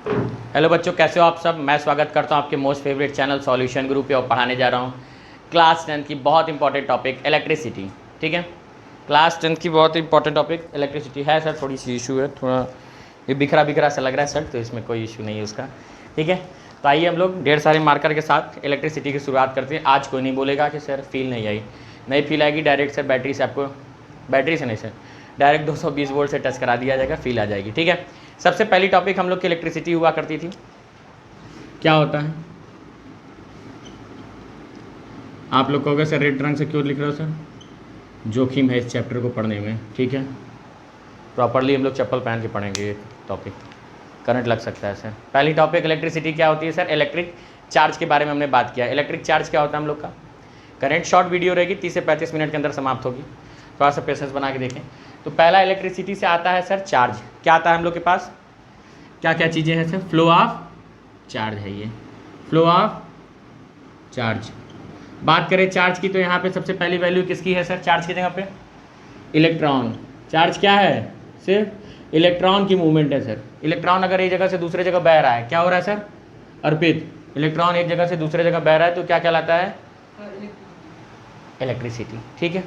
Hello बच्चों, कैसे हो आप सब। मैं स्वागत करता हूं आपके most favourite channel solution group पे और पढ़ाने जा रहा हूं क्लास 10 की बहुत इंपॉर्टेंट टॉपिक इलेक्ट्रिसिटी। ठीक है, क्लास 10 की बहुत इंपॉर्टेंट टॉपिक इलेक्ट्रिसिटी है। सर थोड़ी सी इशू है, थोड़ा ये बिखरा बिखरा सा लग रहा है सर, तो इसमें कोई इशू नहीं है उसका। ठीक है, तो आइए हम लोग ढेर सारे मार्कर के साथ इलेक्ट्रिसिटी की शुरुआत करते हैं। आज कोई नहीं बोलेगा कि सर फील नहीं आई, नहीं फील आएगी। डायरेक्ट सर बैटरी से आपको, बैटरी से नहीं सर, डायरेक्ट 220 वोल्ट से टच करा दिया जाएगा, फील आ जाएगी। ठीक है, सबसे पहली टॉपिक हम लोग की इलेक्ट्रिसिटी हुआ करती थी। क्या होता है, आप लोग कहोगे सर रेड रंग से क्यों लिख रहे हो सर, जोखिम है इस चैप्टर को पढ़ने में। ठीक है, प्रॉपरली हम लोग चप्पल पहन के पढ़ेंगे ये टॉपिक, करंट लग सकता है सर। पहली टॉपिक इलेक्ट्रिसिटी क्या होती है सर, इलेक्ट्रिक चार्ज के बारे में हमने बात किया। इलेक्ट्रिक चार्ज क्या होता है हम लोग का, करंट शॉर्ट वीडियो रहेगी, 30 से 35 मिनट के अंदर समाप्त होगी, थोड़ा सा पेशेंस बना के देखें। तो पहला इलेक्ट्रिसिटी से आता है सर चार्ज। क्या आता है हम लोग के पास, क्या क्या चीज़ें हैं सर, फ्लो ऑफ चार्ज है ये, फ्लो ऑफ चार्ज। बात करें चार्ज की तो यहाँ पे सबसे पहली वैल्यू किसकी है सर, चार्ज की जगह पे इलेक्ट्रॉन। चार्ज क्या है, सिर्फ इलेक्ट्रॉन की मूवमेंट है सर। इलेक्ट्रॉन अगर एक जगह से दूसरे जगह बह रहा है, क्या हो रहा है सर, अर्पित, इलेक्ट्रॉन एक जगह से दूसरे जगह बह रहा है तो क्या कहलाता है, इलेक्ट्रिसिटी। ठीक है,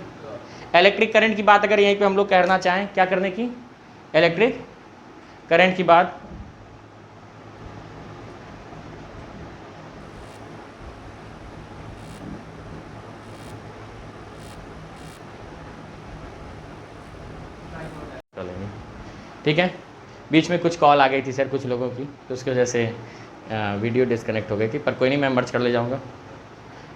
इलेक्ट्रिक करंट की बात अगर यहीं पे हम लोग कहना चाहें, क्या करने की, इलेक्ट्रिक करंट की बात, ठीक है। बीच में कुछ कॉल आ गई थी सर कुछ लोगों की, तो उसकी वजह से वीडियो डिस्कनेक्ट हो गई थी, पर कोई नहीं, मैं मर्ज कर ले जाऊंगा।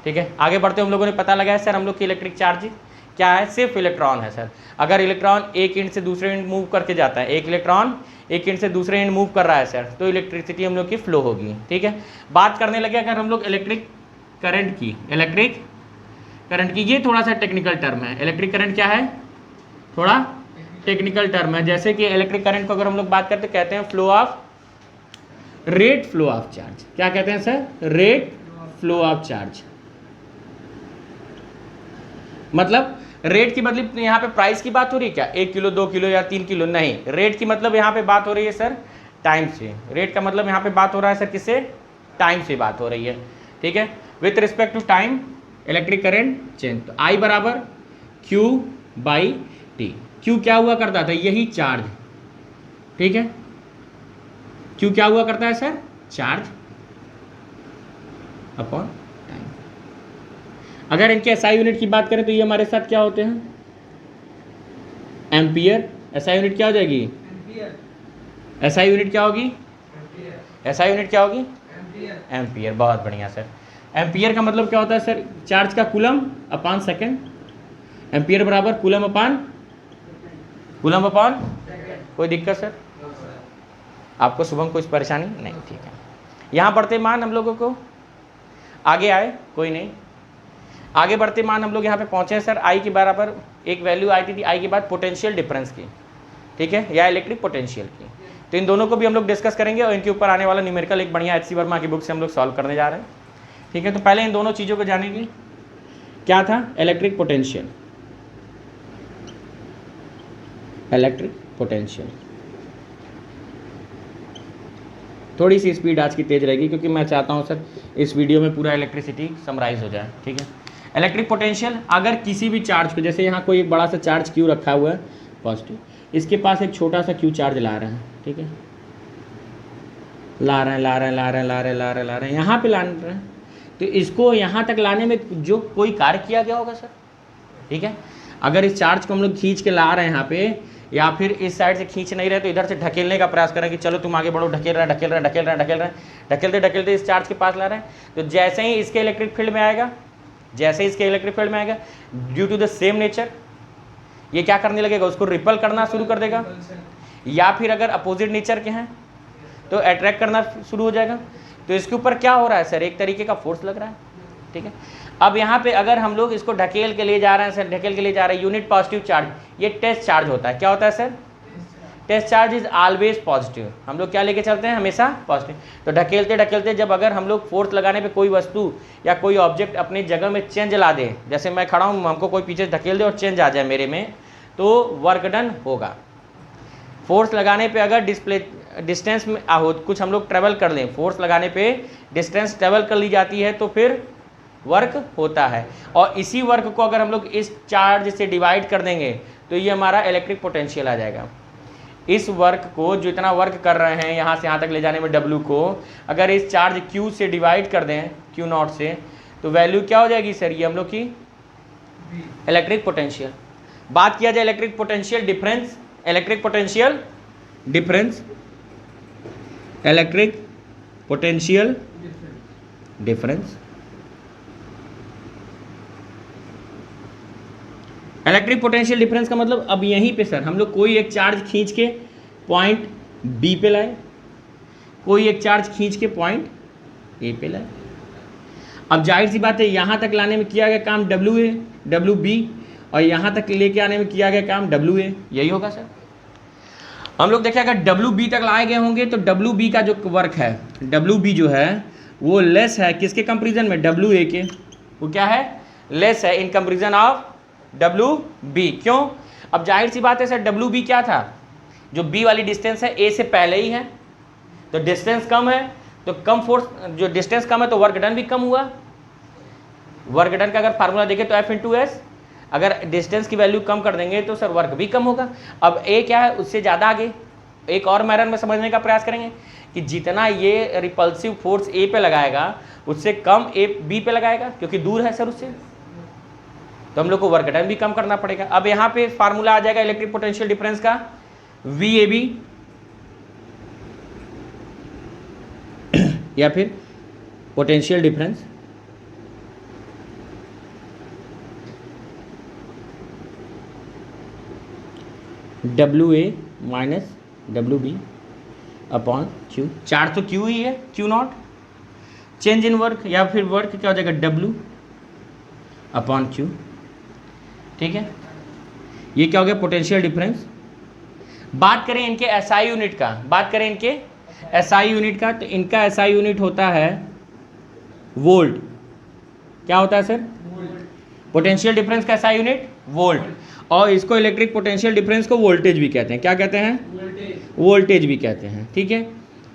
ठीक है, आगे बढ़ते हम लोगों ने पता लगाया सर हम लोग की इलेक्ट्रिक चार्ज क्या है, सिर्फ इलेक्ट्रॉन है सर। अगर इलेक्ट्रॉन एक इंड से दूसरे इंड मूव करके जाता है, एक इलेक्ट्रॉन एक इंड से दूसरे इंड मूव कर रहा है सर, तो इलेक्ट्रिसिटी हम लोग की फ्लो होगी। ठीक है, बात करने लगे अगर हम लोग इलेक्ट्रिक करंट की, इलेक्ट्रिक करंट की, ये थोड़ा सा टेक्निकल टर्म है। इलेक्ट्रिक करंट क्या है, थोड़ा टेक्निकल टर्म है। जैसे कि इलेक्ट्रिक करंट को अगर हम लोग बात करते हैं, कहते हैं flow of, rate flow of charge. क्या कहते हैं sir, rate flow of charge. मतलब रेट की मतलब यहाँ पे प्राइस की बात हो रही है क्या, 1 किलो 2 किलो या 3 किलो, नहीं। रेट की मतलब यहाँ पे बात हो रही है सर टाइम से। रेट का मतलब यहाँ पे बात हो रहा है सर किससे, टाइम से बात हो रही है। ठीक है, with respect to time electric current change. तो आई बराबर क्यू बाई टी। क्यू क्या हुआ करता था, यही चार्ज। ठीक है, क्यू क्या हुआ करता है सर, चार्ज अपॉन टाइम। अगर इनके एसआई यूनिट की बात करें तो ये हमारे साथ क्या होते हैं, एम्पियर। एसआई यूनिट क्या हो जाएगी, एसआई यूनिट क्या होगी, एसआई यूनिट क्या होगी, एम्पियर। बहुत बढ़िया सर। एम्पियर का मतलब क्या होता है सर, चार्ज का कूलम अपॉन सेकेंड। एम्पियर बराबर कूलम अपॉन, कूलम अपॉन, कोई दिक्कत सर, आपको सुबह कुछ परेशानी नहीं, ठीक है। यहाँ बढ़ते मान हम लोगों को आगे आए, कोई नहीं, आगे बढ़ते मान हम लोग यहाँ पे पहुँचे सर। आई के बराबर एक वैल्यू आई थी आई के बाद पोटेंशियल डिफरेंस की, ठीक है, या इलेक्ट्रिक पोटेंशियल की। तो इन दोनों को भी हम लोग डिस्कस करेंगे और इनके ऊपर आने वाला न्यूमेरिकल एक बढ़िया एच.सी. वर्मा की बुक से हम लोग सॉल्व करने जा रहे हैं। ठीक है, तो पहले इन दोनों चीज़ों को जानेंगे। क्या था, इलेक्ट्रिक पोटेंशियल, इलेक्ट्रिक पोटेंशियल। थोड़ी सी स्पीड आज की तेज रहेगी क्योंकि मैं चाहता हूं सर इस वीडियो में पूरा इलेक्ट्रिसिटी समराइज हो जाए। ठीक है, इलेक्ट्रिक पोटेंशियल, अगर किसी भी चार्ज को, जैसे यहाँ कोई एक बड़ा सा चार्ज क्यू रखा हुआ है पॉजिटिव, इसके पास एक छोटा सा क्यू चार्ज ला रहे हैं। ठीक है, ला रहे हैं यहाँ पे ला रहे हैं, तो इसको यहाँ तक लाने में जो कोई कार्य किया गया होगा सर। ठीक है, अगर इस चार्ज को हम लोग खींच के ला रहे हैं यहाँ पे, या फिर इस साइड से खींच नहीं रहे तो इधर से ढकेलने का प्रयास करें कि चलो तुम आगे बढ़ो, ढकेलते ढकेलते इस चार्ज के पास ला रहे हैं, तो जैसे ही इसके इलेक्ट्रिक फील्ड में आएगा, जैसे ही इसके इलेक्ट्रिक फील्ड में आएगा, due to the same nature ये क्या करने लगेगा, उसको रिपल करना शुरू कर देगा, या फिर अगर अपोजिट नेचर के हैं तो अट्रैक्ट करना शुरू हो जाएगा। तो इसके ऊपर क्या हो रहा है सर, एक तरीके का फोर्स लग रहा है। ठीक है, अब यहाँ पे अगर हम लोग इसको ढकेल के ले जा रहे हैं सर, ढकेल के ले जा रहे हैं, यूनिट पॉजिटिव चार्ज, ये टेस्ट चार्ज होता है। क्या होता है sir, test charge is always positive. हम लोग क्या लेके चलते हैं, हमेशा पॉजिटिव। तो ढकेलते ढकेलते जब अगर हम लोग फोर्स लगाने पे कोई वस्तु या कोई ऑब्जेक्ट अपनी जगह में चेंज ला दे, जैसे मैं खड़ा हूँ, हमको कोई पीछे ढकेल दे और चेंज आ जाए मेरे में, तो वर्क डन होगा। फोर्स लगाने पे अगर डिस्टेंस में कुछ हम लोग ट्रेवल कर लें, फोर्स लगाने पे डिस्टेंस ट्रेवल कर ली जाती है तो फिर वर्क होता है। और इसी वर्क को अगर हम लोग इस चार्ज से डिवाइड कर देंगे तो ये हमारा इलेक्ट्रिक पोटेंशियल आ जाएगा। इस वर्क को जो इतना वर्क कर रहे हैं यहाँ से यहाँ तक ले जाने में W को अगर इस चार्ज Q से डिवाइड कर दें, Q0 से, तो वैल्यू क्या हो जाएगी सर? ये हम लोग की इलेक्ट्रिक पोटेंशियल। बात किया जाए electric potential difference, electric potential difference, electric potential difference. Electric potential difference का मतलब अब यहीं पे सर हम लोग कोई एक चार्ज खींच के पॉइंट बी पे लाए, कोई एक चार्ज खींच के पॉइंट ए पे लाए। अब जाहिर सी बात है यहाँ तक लाने में किया गया काम डब्ल्यू बी, और यहाँ तक लेके आने में किया गया काम डब्ल्यू ए, यही होगा सर। हम लोग देखें अगर डब्ल्यू बी तक लाए गए होंगे तो डब्ल्यू बी का जो वर्क है, डब्ल्यू बी जो है वो लेस है किसके कंपेरिजन में? डब्ल्यू ए के। वो क्या है? लेस है in comparison of W B. क्यों? अब जाहिर सी बात है सर डब्ल्यू बी क्या था? जो बी वाली डिस्टेंस है ए से पहले ही है, तो डिस्टेंस कम है तो कम फोर्स, जो डिस्टेंस कम है तो वर्क डन भी कम हुआ। वर्क डन का अगर फार्मूला देखें तो F इंटू एस, अगर डिस्टेंस की वैल्यू कम कर देंगे तो सर वर्क भी कम होगा। अब ए क्या है? उससे ज़्यादा आगे एक और मैनर में समझने का प्रयास करेंगे कि जितना ये रिपल्सिव फोर्स ए पे लगाएगा उससे कम ए बी पे लगाएगा, क्योंकि दूर है सर उससे, तो हम लोग को वर्क डन भी कम करना पड़ेगा। अब यहाँ पे फार्मूला आ जाएगा इलेक्ट्रिक पोटेंशियल डिफरेंस का, वी ए बी या फिर potential difference W A minus W B upon Q. Charge तो क्यू ही है, Q naught. Change in work या फिर वर्क क्या हो जाएगा? W upon Q. ठीक है, ये क्या हो गया? Potential difference. बात करें इनके एसआई यूनिट का, बात करें इनके एसआई यूनिट का, तो इनका एसआई यूनिट होता है वोल्ट। क्या होता है सर? पोटेंशियल डिफरेंस का एसआई यूनिट वोल्ट। और इसको इलेक्ट्रिक पोटेंशियल डिफरेंस को वोल्टेज भी कहते हैं। क्या कहते हैं? वोल्टेज भी कहते हैं। ठीक है,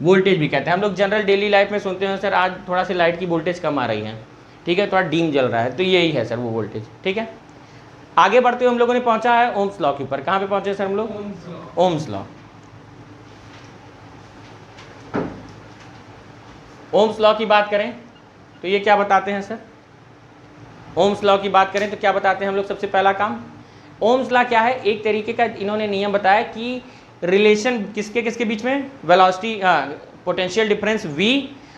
वोल्टेज भी कहते हैं। हम लोग जनरल डेली लाइफ में सुनते हैं सर आज थोड़ा सी लाइट की वोल्टेज कम आ रही है, ठीक है, थोड़ा डीम जल रहा है, तो यही है सर वो वोल्टेज। ठीक है, आगे बढ़ते हुए हम लोगों ने पहुंचा है ओम्स लॉ के ऊपर। कहाँ पे पहुंचे सर हम लोग? Ohm's law. ओम्स लॉ की बात करें तो ये क्या बताते हैं सर? ओम्स लॉ की बात करें तो क्या बताते हैं हम लोग? सबसे पहला काम, ओम्स लॉ क्या है? एक तरीके का इन्होंने नियम बताया कि रिलेशन किसके किसके बीच में? वेलोसिटी, पोटेंशियल डिफरेंस V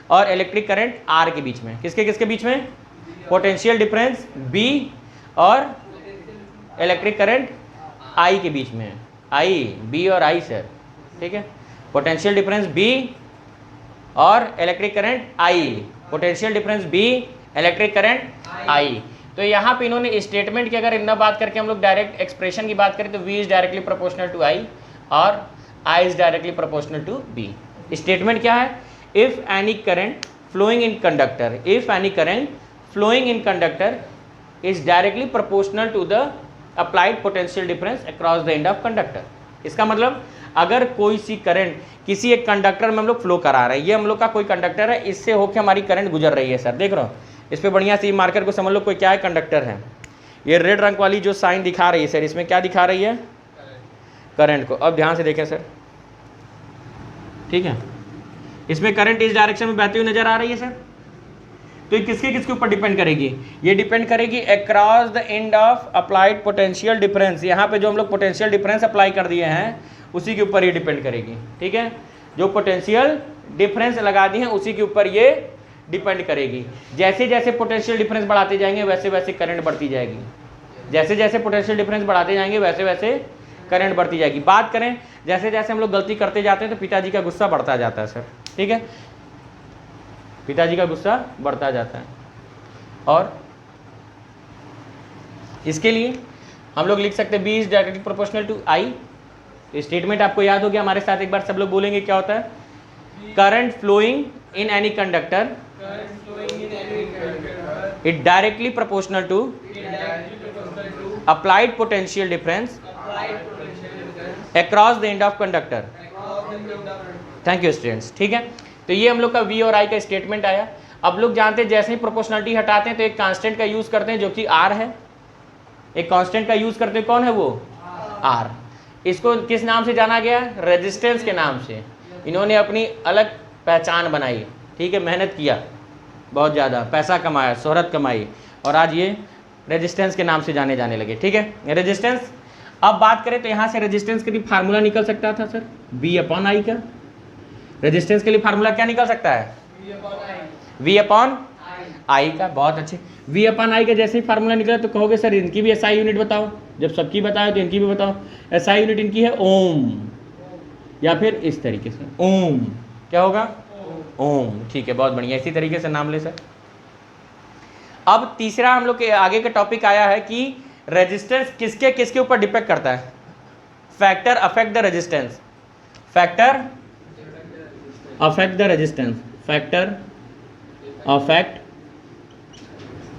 और इलेक्ट्रिक करंट R के बीच में। किसके किसके बीच में? पोटेंशियल डिफरेंस B और इलेक्ट्रिक करंट I के बीच में। I, B और I सर, ठीक है, पोटेंशियल डिफरेंस B और electric current I, potential difference B, electric current I। तो यहाँ पे इन्होंने स्टेटमेंट की अगर इतना बात करके हम लोग डायरेक्ट एक्सप्रेशन की बात करें तो V is directly proportional to I और I is directly proportional to B। Statement क्या है? If any current flowing in conductor, if any current flowing in conductor is directly proportional to the applied potential difference across the end of conductor. इसका मतलब अगर कोई सी current किसी एक conductor में हम लोग फ्लो करा रहे हैं, ये हम लोग का कोई कंडक्टर है, इससे होकर हमारी करंट गुजर रही है सर, देख रहे हो, इस पर बढ़िया से मार्कर को समझ लो कोई क्या है, कंडक्टर है। ये रेड रंग वाली जो साइन दिखा रही है सर, इसमें क्या दिखा रही है? करंट को। अब ध्यान से देखें सर, ठीक है, इसमें करंट इस डायरेक्शन में बहती हुई नजर आ रही है सर, तो ये किसके किसके ऊपर डिपेंड करेगी? ये डिपेंड करेगी across the end of applied potential difference. यहाँ पे जो हम लोग पोटेंशियल डिफरेंस अप्लाई कर दिए हैं उसी के ऊपर ये डिपेंड करेगी। ठीक है, जो पोटेंशियल डिफरेंस लगा दी है उसी के ऊपर ये डिपेंड करेगी। जैसे जैसे पोटेंशियल डिफरेंस बढ़ाते जाएंगे वैसे वैसे करंट बढ़ती जाएगी, जैसे जैसे पोटेंशियल डिफरेंस बढ़ाते जाएंगे वैसे वैसे करंट बढ़ती जाएगी। बात करें जैसे जैसे हम लोग गलती करते जाते हैं तो पिताजी का गुस्सा बढ़ता जाता है सर, ठीक है, पिताजी का गुस्सा बढ़ता जाता है। और इसके लिए हम लोग लिख सकते हैं B is directly proportional to I। Statement आपको याद हो गया, हमारे साथ एक बार सब लोग बोलेंगे क्या होता है? Current flowing in any conductor it directly proportional to applied potential difference across the end of conductor। Thank you students. ठीक है, तो ये हम लोग का वी और आई का स्टेटमेंट आया। अब लोग जानते हैं जैसे ही प्रोपोर्शनलिटी हटाते हैं तो एक कांस्टेंट का यूज करते हैं जो कि आर है। एक कांस्टेंट का यूज करते हैं, कौन है वो? आर। इसको किस नाम से जाना गया? रेजिस्टेंस के नाम से। इन्होंने अपनी अलग पहचान बनाई। ठीक है, मेहनत किया, बहुत ज़्यादा पैसा कमाया, शोहरत कमाई, और आज ये रेजिस्टेंस के नाम से जाने लगे। ठीक है, रेजिस्टेंस। अब बात करें तो यहाँ से रेजिस्टेंस के लिए फार्मूला निकल सकता था सर V अपॉन आई का। रेजिस्टेंस के लिए फार्मूला क्या निकल सकता है? V अपॉन आई का। बहुत अच्छे, V अपॉन आई का जैसे ही फार्मूला निकला तो कहोगे सर इनकी भी SI यूनिट बताओ। जब सबकी बताओ तो इनकी भी बताओ। SI यूनिट इनकी है ओम, या फिर इस तरीके से ओम। क्या होगा? ओम। ठीक है, बहुत बढ़िया, इसी तरीके से नाम ले सर। अब तीसरा हम लोग के आगे का टॉपिक आया है कि रेजिस्टेंस किसके किसके ऊपर डिपेंड करता है। Factor affect the resistance. Factor affect the resistance. Factor affect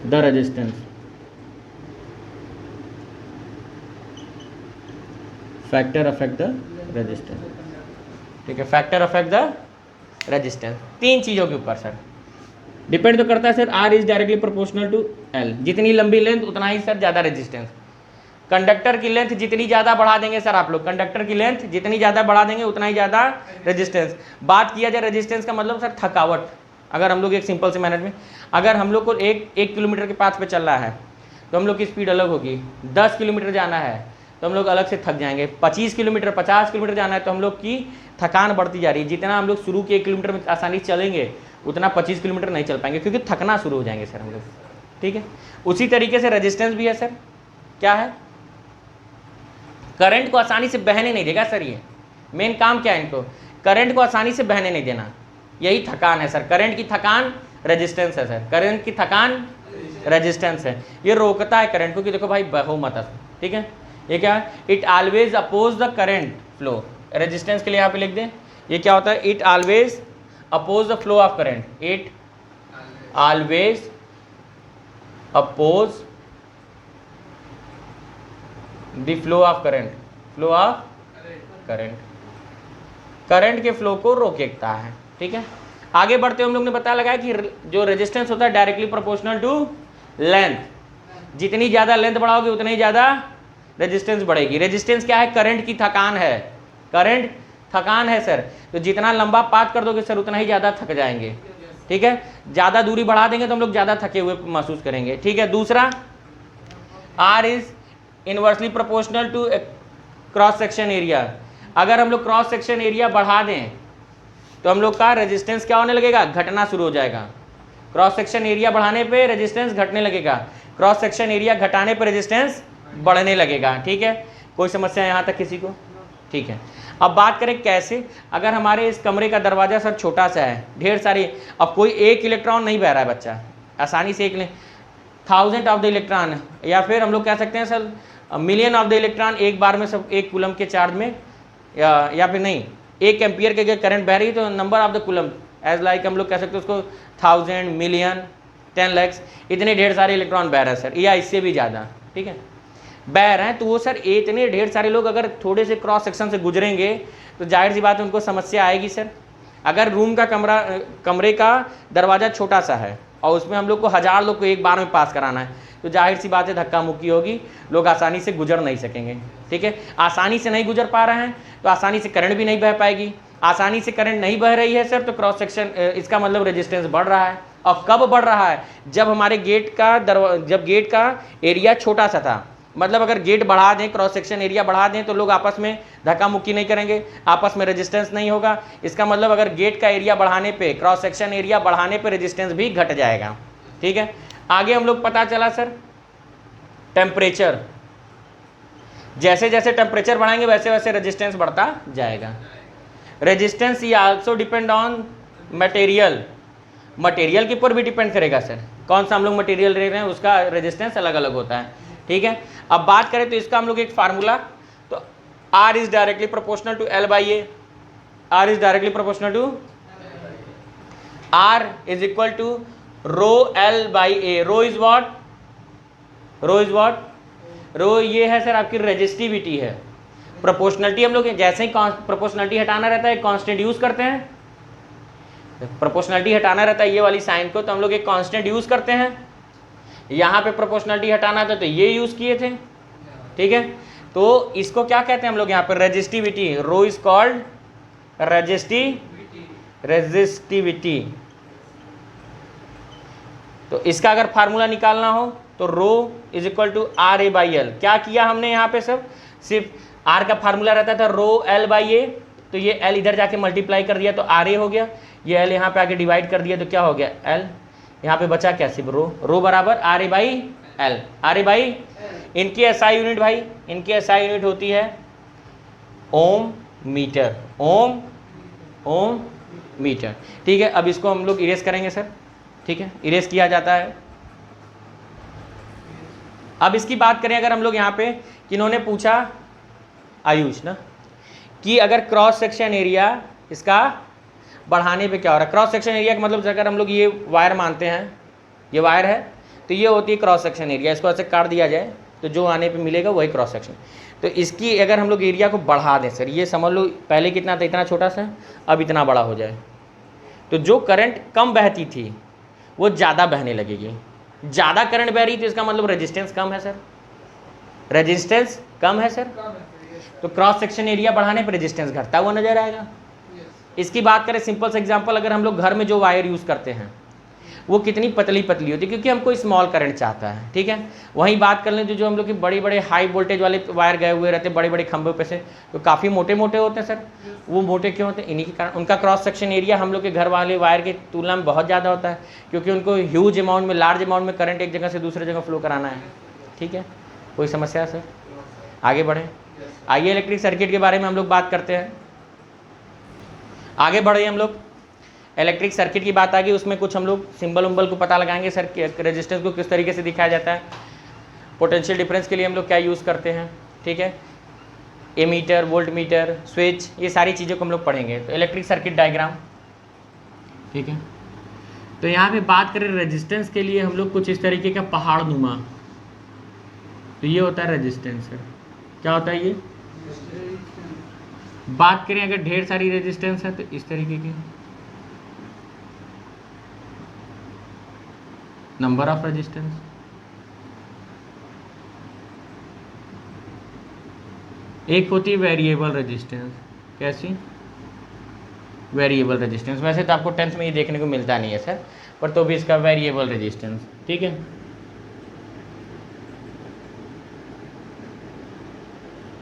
the resistance. Factor affect the resistance. ठीक है, फैक्टर अफेक्ट द रेजिस्टेंस। तीन चीजों के ऊपर सर डिपेंड तो करता है sir. R is directly proportional to L. जितनी लंबी लेंथ उतना ही सर ज़्यादा रेजिस्टेंस। कंडक्टर की लेंथ जितनी ज़्यादा बढ़ा देंगे सर आप लोग, कंडक्टर की लेंथ जितनी ज़्यादा बढ़ा देंगे उतना ही ज़्यादा रेजिस्टेंस। बात किया जाए रेजिस्टेंस का मतलब सर थकावट। अगर हम लोग एक सिंपल से मैनेज में, अगर हम लोग को एक किलोमीटर के पाथ पे चल रहा है तो हम लोग की स्पीड अलग होगी। 10 किलोमीटर जाना है तो हम लोग अलग से थक जाएंगे। 25 किलोमीटर 50 किलोमीटर जाना है तो हम लोग की थकान बढ़ती जा रही है। जितना हम लोग शुरू के 1 किलोमीटर में आसानी चलेंगे उतना 25 किलोमीटर नहीं चल पाएंगे, क्योंकि थकना शुरू हो जाएंगे सर हम लोग। ठीक है, उसी तरीके से रेजिस्टेंस भी है सर। क्या है? करंट को आसानी से बहने नहीं देगा सर। ये मेन काम क्या है इनको? करंट को आसानी से बहने नहीं देना। यही थकान है सर। करंट की थकान रेजिस्टेंस है सर। करंट की थकान रेजिस्टेंस है। ये रोकता है करंट को कि देखो भाई बहो मत। ठीक है, ये क्या है? It always oppose the current flow. Resistance के लिए यहाँ पे लिख दें, ये क्या होता है? It always oppose the flow of current. It always oppose the flow of current. Flow of current. Current के फ्लो को रोकता है। ठीक है, आगे बढ़ते हम लोग ने पता लगाया कि जो रेजिस्टेंस होता है डायरेक्टली प्रोपोर्शनल टू लेंथ। जितनी ज़्यादा लेंथ बढ़ाओगे उतनी ही ज़्यादा रेजिस्टेंस बढ़ेगी। रेजिस्टेंस क्या है? करंट की थकान है। करंट थकान है सर। तो जितना लंबा पाथ कर दोगे सर उतना ही ज़्यादा थक जाएंगे। ठीक है, ज़्यादा दूरी बढ़ा देंगे तो हम लोग ज़्यादा थके हुए महसूस करेंगे। ठीक है, दूसरा R is inversely proportional to cross section area. अगर हम लोग क्रॉस सेक्शन एरिया बढ़ा दें तो हम लोग का रेजिस्टेंस क्या होने लगेगा? घटना शुरू हो जाएगा। क्रॉस सेक्शन एरिया बढ़ाने पे रेजिस्टेंस घटने लगेगा, क्रॉस सेक्शन एरिया घटाने पे रेजिस्टेंस बढ़ने लगेगा। ठीक है, कोई समस्या यहाँ तक किसी को? ठीक है, अब बात करें कैसे। अगर हमारे इस कमरे का दरवाज़ा सर छोटा सा है, ढेर सारी, अब कोई एक इलेक्ट्रॉन नहीं बह रहा है बच्चा, आसानी से एक 1000 ऑफ द इलेक्ट्रॉन, या फिर हम लोग कह सकते हैं sir million of the electron एक बार में सब एक कूलम के चार्ज में, या फिर नहीं, 1 एम्पियर के अगर करंट बह रही है तो number of the coulomb as like हम लोग कह सकते हैं उसको 1000 मिलियन 10 लाख, इतने ढेर सारे इलेक्ट्रॉन बह रहे हैं सर, या इससे भी ज़्यादा। ठीक है, बह रहे हैं तो वो सर इतने ढेर सारे लोग अगर थोड़े से क्रॉस सेक्शन से गुजरेंगे तो जाहिर सी बात है उनको समस्या आएगी सर। अगर रूम का कमरे का दरवाज़ा छोटा सा है और उसमें हम लोग को 1000 लोग को एक बार में पास कराना है तो जाहिर सी बात है धक्का मुक्की होगी, लोग आसानी से गुजर नहीं सकेंगे। ठीक है, आसानी से नहीं गुजर पा रहे हैं तो आसानी से करंट भी नहीं बह पाएगी। आसानी से करंट नहीं बह रही है सर तो क्रॉस सेक्शन, इसका मतलब रेजिस्टेंस बढ़ रहा है। और कब बढ़ रहा है? जब हमारे जब गेट का एरिया छोटा सा था, मतलब अगर गेट बढ़ा दें, क्रॉस सेक्शन एरिया बढ़ा दें तो लोग आपस में धक्का मुक्की नहीं करेंगे, आपस में रेजिस्टेंस नहीं होगा। इसका मतलब अगर गेट का एरिया बढ़ाने पे, क्रॉस सेक्शन एरिया बढ़ाने पे रेजिस्टेंस भी घट जाएगा। ठीक है, आगे हम लोग पता चला सर टेम्परेचर, जैसे जैसे टेम्परेचर बढ़ाएंगे वैसे वैसे रेजिस्टेंस बढ़ता जाएगा। रेजिस्टेंस ये also depend on material, material के ऊपर भी डिपेंड करेगा सर, कौन सा हम लोग मटेरियल ले रहे हैं उसका रेजिस्टेंस अलग अलग होता है। ठीक है, अब बात करें तो इसका हम लोग एक फार्मूला, तो R is directly proportional to L by A. R is directly proportional to, R is equal to rho L by A. Rho is what? Rho is what? Rho ये है सर आपकी रेजिस्टिविटी है। Proportionality हम लोग जैसे ही proportionality हटाना रहता है कांस्टेंट यूज करते हैं, प्रोपोर्शनलिटी हटाना रहता है ये वाली साइन को तो हम लोग एक कांस्टेंट यूज करते हैं, यहाँ पे प्रोपोर्शनलिटी हटाना था तो ये यूज किए थे, ठीक है। तो इसको क्या कहते हैं हम लोग यहाँ पे resistivity, rho is called resistivity. तो इसका अगर फार्मूला निकालना हो तो rho is equal to R A by L. क्या किया हमने यहाँ पे सब, सिर्फ आर का फार्मूला रहता था रो एल बाई ए, तो ये एल इधर जाके मल्टीप्लाई कर दिया तो आर ए हो गया, ये एल यहाँ पे आके डिवाइड कर दिया तो क्या हो गया एल, यहाँ पे बचा क्या सिर्फ रो बराबर R A by L, R A by. इनकी एसआई यूनिट भाई, इनकी एसआई यूनिट होती है ओम मीटर, ओम मीटर, ठीक है। अब इसको हम लोग इरेज करेंगे सर, ठीक है, इरेज किया जाता है। अब इसकी बात करें अगर हम लोग यहाँ पे, किन्होंने पूछा, आयुष ना, कि अगर क्रॉस सेक्शन एरिया इसका बढ़ाने पे क्या हो रहा है। क्रॉस सेक्शन एरिया का मतलब अगर हम लोग ये वायर मानते हैं, ये वायर है तो ये होती है क्रॉस सेक्शन एरिया, इसको ऐसे काट दिया जाए तो जो आने पे मिलेगा वही क्रॉस सेक्शन। तो इसकी अगर हम लोग एरिया को बढ़ा दें सर, ये समझ लो पहले कितना था, इतना छोटा सा, अब इतना बड़ा हो जाए, तो जो करंट कम बहती थी वो ज़्यादा बहने लगेगी। ज़्यादा करंट बह रही तो इसका मतलब रेजिस्टेंस कम है सर, रेजिस्टेंस कम है सर, तो क्रॉस सेक्शन एरिया बढ़ाने पर रेजिस्टेंस घटता हुआ नजर आएगा। इसकी बात करें सिंपल सा एग्जांपल, अगर हम लोग घर में जो वायर यूज़ करते हैं वो कितनी पतली पतली होती है, क्योंकि हमको स्मॉल करंट चाहता है, ठीक है। वहीं बात कर लें जो हम लोग की बड़ी बड़े हाई वोल्टेज वाले वायर गए हुए रहते हैं बड़े बड़े खंभों पे से, तो काफ़ी मोटे मोटे होते हैं सर। वो मोटे क्यों होते हैं, इन्हीं के कारण उनका क्रॉस सेक्शन एरिया हम लोग के घर वाले वायर की तुलना में बहुत ज़्यादा होता है, क्योंकि उनको ह्यूज अमाउंट में, लार्ज अमाउंट में करंट एक जगह से दूसरे जगह फ्लो कराना है, ठीक है। कोई समस्या है सर, आगे बढ़ें। आइए इलेक्ट्रिक सर्किट के बारे में हम लोग बात करते हैं, आगे बढ़े हम लोग। इलेक्ट्रिक सर्किट की बात आ गई, उसमें कुछ हम लोग सिंबल उम्बल को पता लगाएंगे सर, रेजिस्टेंस को किस तरीके से दिखाया जाता है, पोटेंशियल डिफरेंस के लिए हम लोग क्या यूज़ करते हैं, ठीक है, एमीटर, वोल्ट मीटर, स्विच, ये सारी चीज़ों को हम लोग पढ़ेंगे। तो इलेक्ट्रिक सर्किट डायग्राम, ठीक है। तो यहाँ पे बात करें रेजिस्टेंस के लिए हम लोग कुछ इस तरीके का पहाड़ नुमा, तो ये होता है रेजिस्टेंस सर। क्या होता है ये, बात करें अगर ढेर सारी रेजिस्टेंस है तो इस तरीके की नंबर ऑफ रेजिस्टेंस, एक होती है वेरिएबल रेजिस्टेंस। कैसी, वेरिएबल रेजिस्टेंस, वैसे तो आपको 10th में ये देखने को मिलता नहीं है सर, पर तो भी इसका वेरिएबल रेजिस्टेंस, ठीक है।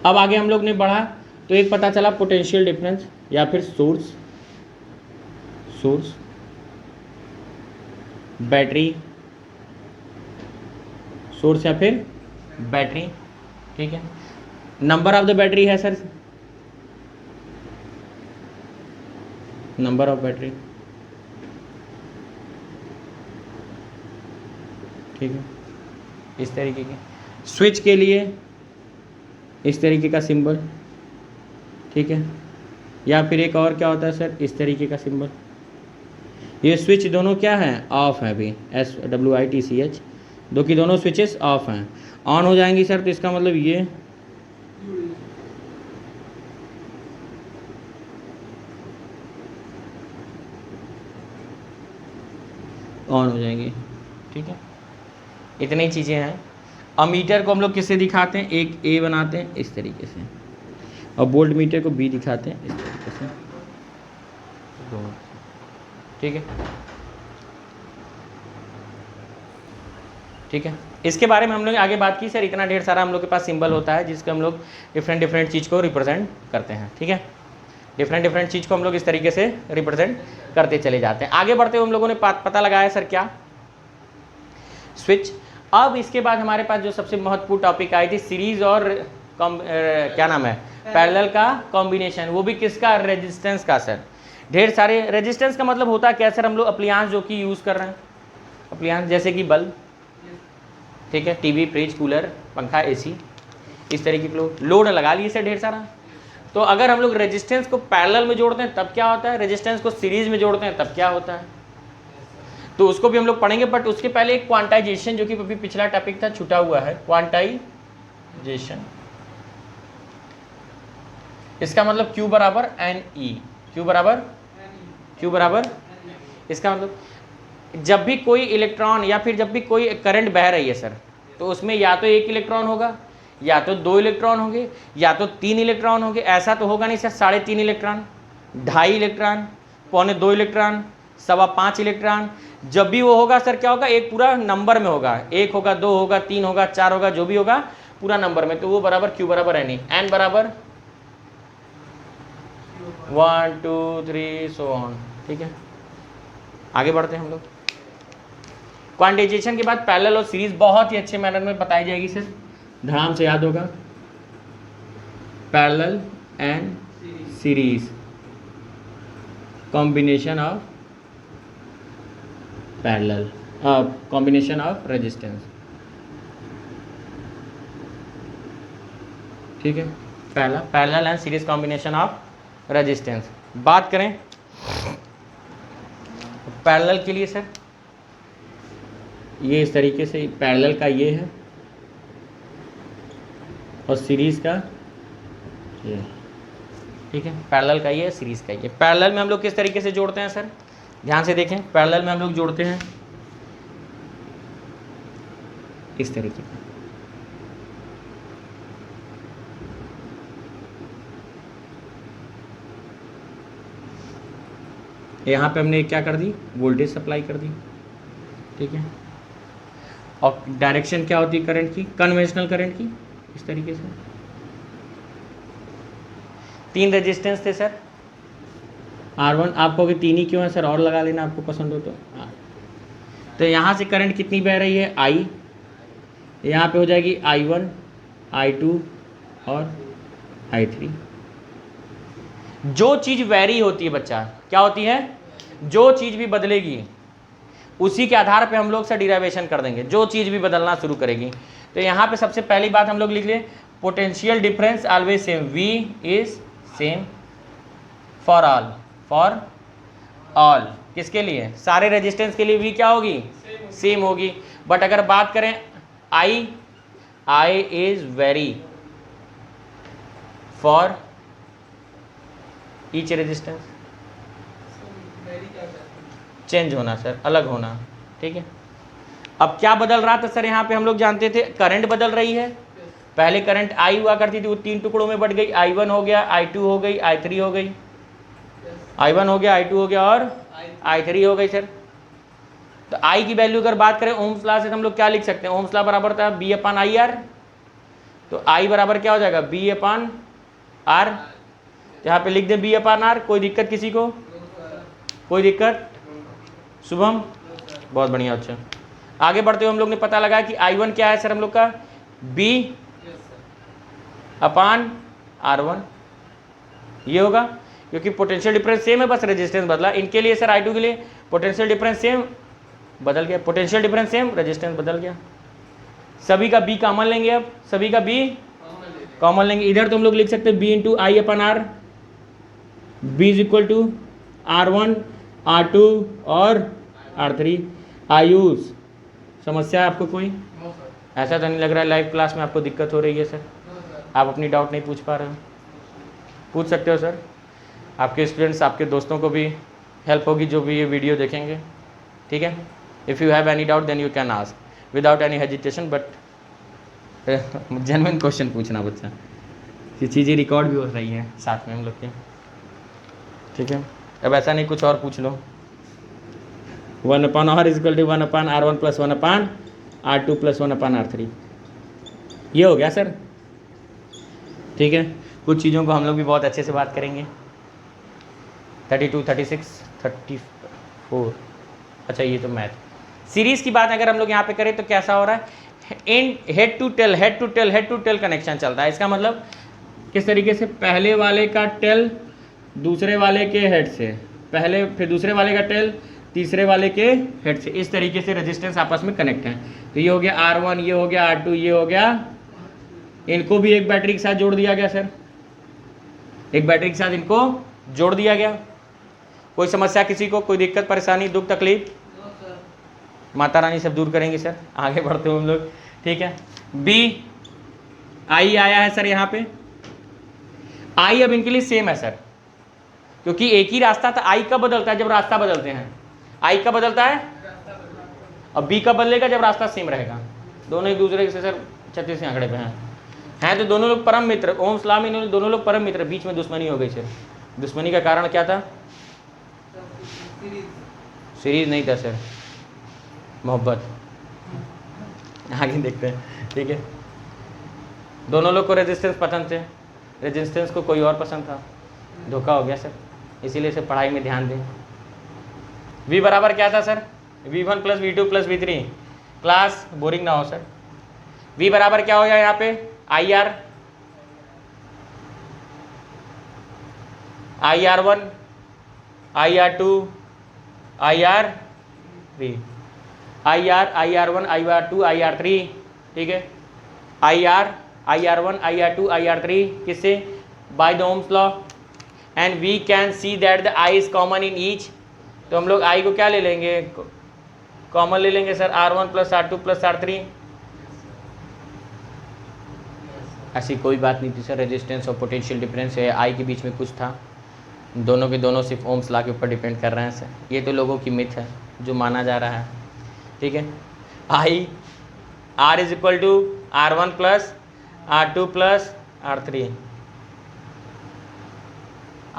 अब आगे हम लोग ने बढ़ा तो एक पता चला पोटेंशियल डिफरेंस या फिर सोर्स बैटरी, सोर्स या फिर बैटरी, ठीक है। नंबर ऑफ द बैटरी है सर, नंबर ऑफ बैटरी, ठीक है, इस तरीके की। स्विच के लिए इस तरीके का सिंबल, ठीक है, या फिर एक और क्या होता है सर, इस तरीके का सिंबल। ये स्विच दोनों क्या है, ऑफ है अभी, SWITCH, दो की दोनों स्विचेस ऑफ हैं। ऑन हो जाएंगी सर तो इसका मतलब ये ऑन हो जाएंगी, ठीक है। इतनी चीज़ें हैं। अमीटर को हम लोग किससे दिखाते हैं, एक A बनाते हैं इस तरीके से, और वोल्ट मीटर को B दिखाते हैं इस तरीके से, ठीक है, ठीक है। इसके बारे में हम लोग आगे बात की सर। इतना ढेर सारा हम लोग के पास सिंबल होता है जिसको हम लोग डिफरेंट चीज़ को रिप्रेजेंट करते हैं, ठीक है। डिफरेंट चीज़ को हम लोग इस तरीके से रिप्रेजेंट करते चले जाते हैं। आगे बढ़ते हुए हम लोगों ने पता लगाया सर क्या, स्विच। अब इसके बाद हमारे पास जो सबसे महत्वपूर्ण टॉपिक आई थी, सीरीज और क्या नाम है, पैरेलल का कॉम्बिनेशन, वो भी किसका, रेजिस्टेंस का सर। ढेर सारे रेजिस्टेंस का मतलब होता है क्या सर, हम लोग अप्लायंस जो कि यूज़ कर रहे हैं, अप्लायंस जैसे कि बल्ब, ठीक है, टीवी, फ्रिज, कूलर, पंखा, एसी, इस तरीके के लोड लगा लिए सर ढेर सारा। तो अगर हम लोग रेजिस्टेंस को पैरेलल में जोड़ते हैं तब क्या होता है, रेजिस्टेंस को सीरीज में जोड़ते हैं तब क्या होता है, तो उसको भी हम लोग पढ़ेंगे। बट उसके पहले एक क्वांटाइजेशन, जो कि अभी पिछला टॉपिक था, छूटा हुआ है, क्वांटाइजेशन। इसका मतलब Q बराबर NE, Q बराबर इसका मतलब जब भी कोई इलेक्ट्रॉन या फिर जब भी कोई करंट बह रही है सर, तो उसमें या तो 1 इलेक्ट्रॉन होगा, या तो 2 इलेक्ट्रॉन होंगे, या तो 3 इलेक्ट्रॉन होंगे। ऐसा तो होगा नहीं sir 3.5 electron, 2.5 electron, 2.25 electron, 5.25 electron. जब भी वो होगा सर क्या होगा, एक पूरा नंबर में होगा, 1 होगा, 2 होगा, 3 होगा, 4 होगा, जो भी होगा पूरा नंबर में, तो वो बराबर Q बराबर NE। N बराबर 1 2 3 सो ऑन। ठीक है, आगे बढ़ते हैं हम लोग। क्वांटाइजेशन के बाद पैरेलल और सीरीज बहुत ही अच्छे मैनर में बताई जाएगी सर, ध्यान से याद होगा। Parallel and series, combination of parallel, combination of resistance. ठीक है, पहला parallel and series combination of resistance. बात करें पैरेलल के लिए सर, ये इस तरीके से पैरेलल का ये है और सीरीज का ये। ठीक है, पैरेलल का ये, सीरीज का ये। पैरेलल में हम लोग किस तरीके से जोड़ते हैं सर, ध्यान से देखें। पैरेलल में हम लोग जोड़ते हैं इस तरीके से। यहाँ पे हमने क्या कर दी, वोल्टेज सप्लाई कर दी। ठीक है, और डायरेक्शन क्या होती है करंट की, कन्वेंशनल करंट की, इस तरीके से। 3 रेजिस्टेंस थे सर, R1। आप कहोगे 3 ही क्यों है सर, और लगा लेना आपको पसंद हो तो यहाँ से करंट कितनी बह रही है, I। यहाँ पे हो जाएगी I1, I2 और I3। जो चीज़ वेरी होती है बच्चा, क्या होती है, जो चीज़ भी बदलेगी उसी के आधार पे हम लोग से डिराइवेशन कर देंगे, जो चीज़ भी बदलना शुरू करेगी। तो यहाँ पे सबसे पहली बात हम लोग लिख लें, potential difference always same, V is same for all. किसके लिए, सारे रेजिस्टेंस के लिए V क्या होगी, सेम होगी। बट अगर बात करें I is very for each resistance, change होना सर, अलग होना। ठीक है, अब क्या बदल रहा था सर, यहाँ पे हम लोग जानते थे करंट बदल रही है। पहले करंट I हुआ करती थी, वो 3 टुकड़ों में बढ़ गई, I1 हो गया, I2 हो गई, I3 हो गई, I1 हो गया, I2 हो गया और I3 हो गई सर। तो I की वैल्यू अगर बात करें ओम्स लॉ से, हम लोग क्या लिख सकते हैं, ओम्स लॉ बराबर था B/IR। तो I बराबर क्या हो जाएगा, B/R। यहाँ पे लिख दे B/R। कोई दिक्कत किसी को, कोई दिक्कत, शुभम, बहुत बढ़िया। अच्छा, आगे बढ़ते हुए हम लोग ने पता लगा कि I1 क्या है सर हम लोग का, B/R1 ये होगा, क्योंकि पोटेंशियल डिफरेंस सेम है, बस रेजिस्टेंस बदला। इनके लिए सर I2 के लिए पोटेंशियल डिफरेंस सेम, बदल गया, पोटेंशियल डिफरेंस सेम, रेजिस्टेंस बदल गया। सभी का B कॉमन लेंगे, अब सभी का B कॉमन लेंगे। इधर तो हम लोग लिख सकते हैं B/I/R, B is equal to R1, R2 और R3। आयुष, समस्या आपको कोई, ऐसा तो नहीं लग रहा है लाइव क्लास में आपको दिक्कत हो रही है सर, आप अपनी डाउट नहीं पूछ पा रहे हो, पूछ सकते हो सर। आपके स्टूडेंट्स, आपके दोस्तों को भी हेल्प होगी जो भी ये वीडियो देखेंगे। ठीक है, if you have any doubt then you can ask without any hesitation, but genuine question पूछना बच्चा, ये चीज़ें रिकॉर्ड भी हो रही हैं साथ में हम लोग के। ठीक है, अब ऐसा नहीं कुछ और पूछ लो। 1/R is equal to 1/R1 plus 1/R2 plus 1/R3, ये हो गया सर। ठीक है, कुछ चीज़ों को हम लोग भी बहुत अच्छे से बात करेंगे। 32, 36, 34। अच्छा, ये तो मैथ। सीरीज़ की बात अगर हम लोग यहाँ पे करें तो कैसा हो रहा है, in head to tail connection चलता है। इसका मतलब किस तरीके से, पहले वाले का टेल दूसरे वाले के हेड से, पहले फिर दूसरे वाले का टेल तीसरे वाले के हेड से, इस तरीके से रेजिस्टेंस आपस में कनेक्ट है। तो ये हो गया R1, ये हो गया R2, ये हो गया, इनको भी एक बैटरी के साथ जोड़ दिया गया सर, एक बैटरी के साथ इनको जोड़ दिया गया। कोई समस्या किसी को, कोई दिक्कत परेशानी, दुख तकलीफ, माता रानी सब दूर करेंगे सर। आगे बढ़ते हुए हम लोग। ठीक है, B I आया है सर यहाँ पे, आई अब इनके लिए सेम है सर, क्योंकि एक ही रास्ता था। आई कब बदलता है? जब रास्ता बदलते हैं। आई कब बदलता है? अब बी कब बदलेगा? जब रास्ता सेम रहेगा। दोनों एक दूसरे से सर 36 आंकड़े पे हैं तो दोनों लोग परम मित्र। ओम्स लॉ में इन्होंने दोनों लोग परम मित्र, बीच में दुश्मनी हो गई सर। दुश्मनी का कारण क्या था? सीरीज नहीं था सर, मोहब्बत। आगे देखते हैं, ठीक है। दोनों लोग को रेजिस्टेंस पसंद थे, रेजिस्टेंस को कोई और पसंद था, धोखा हो गया सर। इसीलिए से पढ़ाई में ध्यान दें। V बराबर क्या था sir? V1 plus V2 plus V3। Class boring ना हो सर। V बराबर क्या हो गया यहाँ पे? IR, IR1, IR2, IR3, IR, IR1, IR2, IR3, ठीक है। IR, IR1, IR2, IR3 किससे? By the Ohm's law. And we can see that the I is common in each. तो हम लोग I को क्या ले लेंगे? कॉमन ले लेंगे sir, R1 plus R2 plus R3। ऐसी कोई बात नहीं थी सर, रेजिस्टेंस और पोटेंशियल डिफरेंस है, I के बीच में कुछ था। दोनों के दोनों सिर्फ ओम्स लॉ के ऊपर डिपेंड कर रहे हैं सर। ये तो लोगों की मिथ है जो माना जा रहा है, ठीक है। I R is equal to R1 plus R2 plus R3।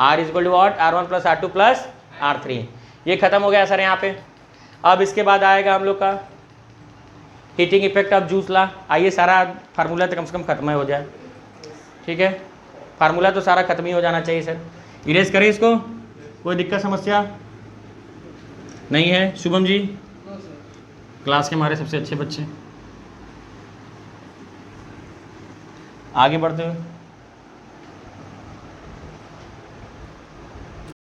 R is equal to what? R1 plus R2 plus R3। ये खत्म हो गया सर यहाँ पे। अब इसके बाद आएगा हम लोग का heating effect of juice law. आइए सारा फार्मूला तो कम से कम खत्म हो जाए, ठीक है। फार्मूला तो सारा खत्म ही हो जाना चाहिए सर। इरेज करें इसको, कोई दिक्कत समस्या नहीं है? शुभम जी क्लास के हमारे सबसे अच्छे बच्चे, आगे बढ़ते हुए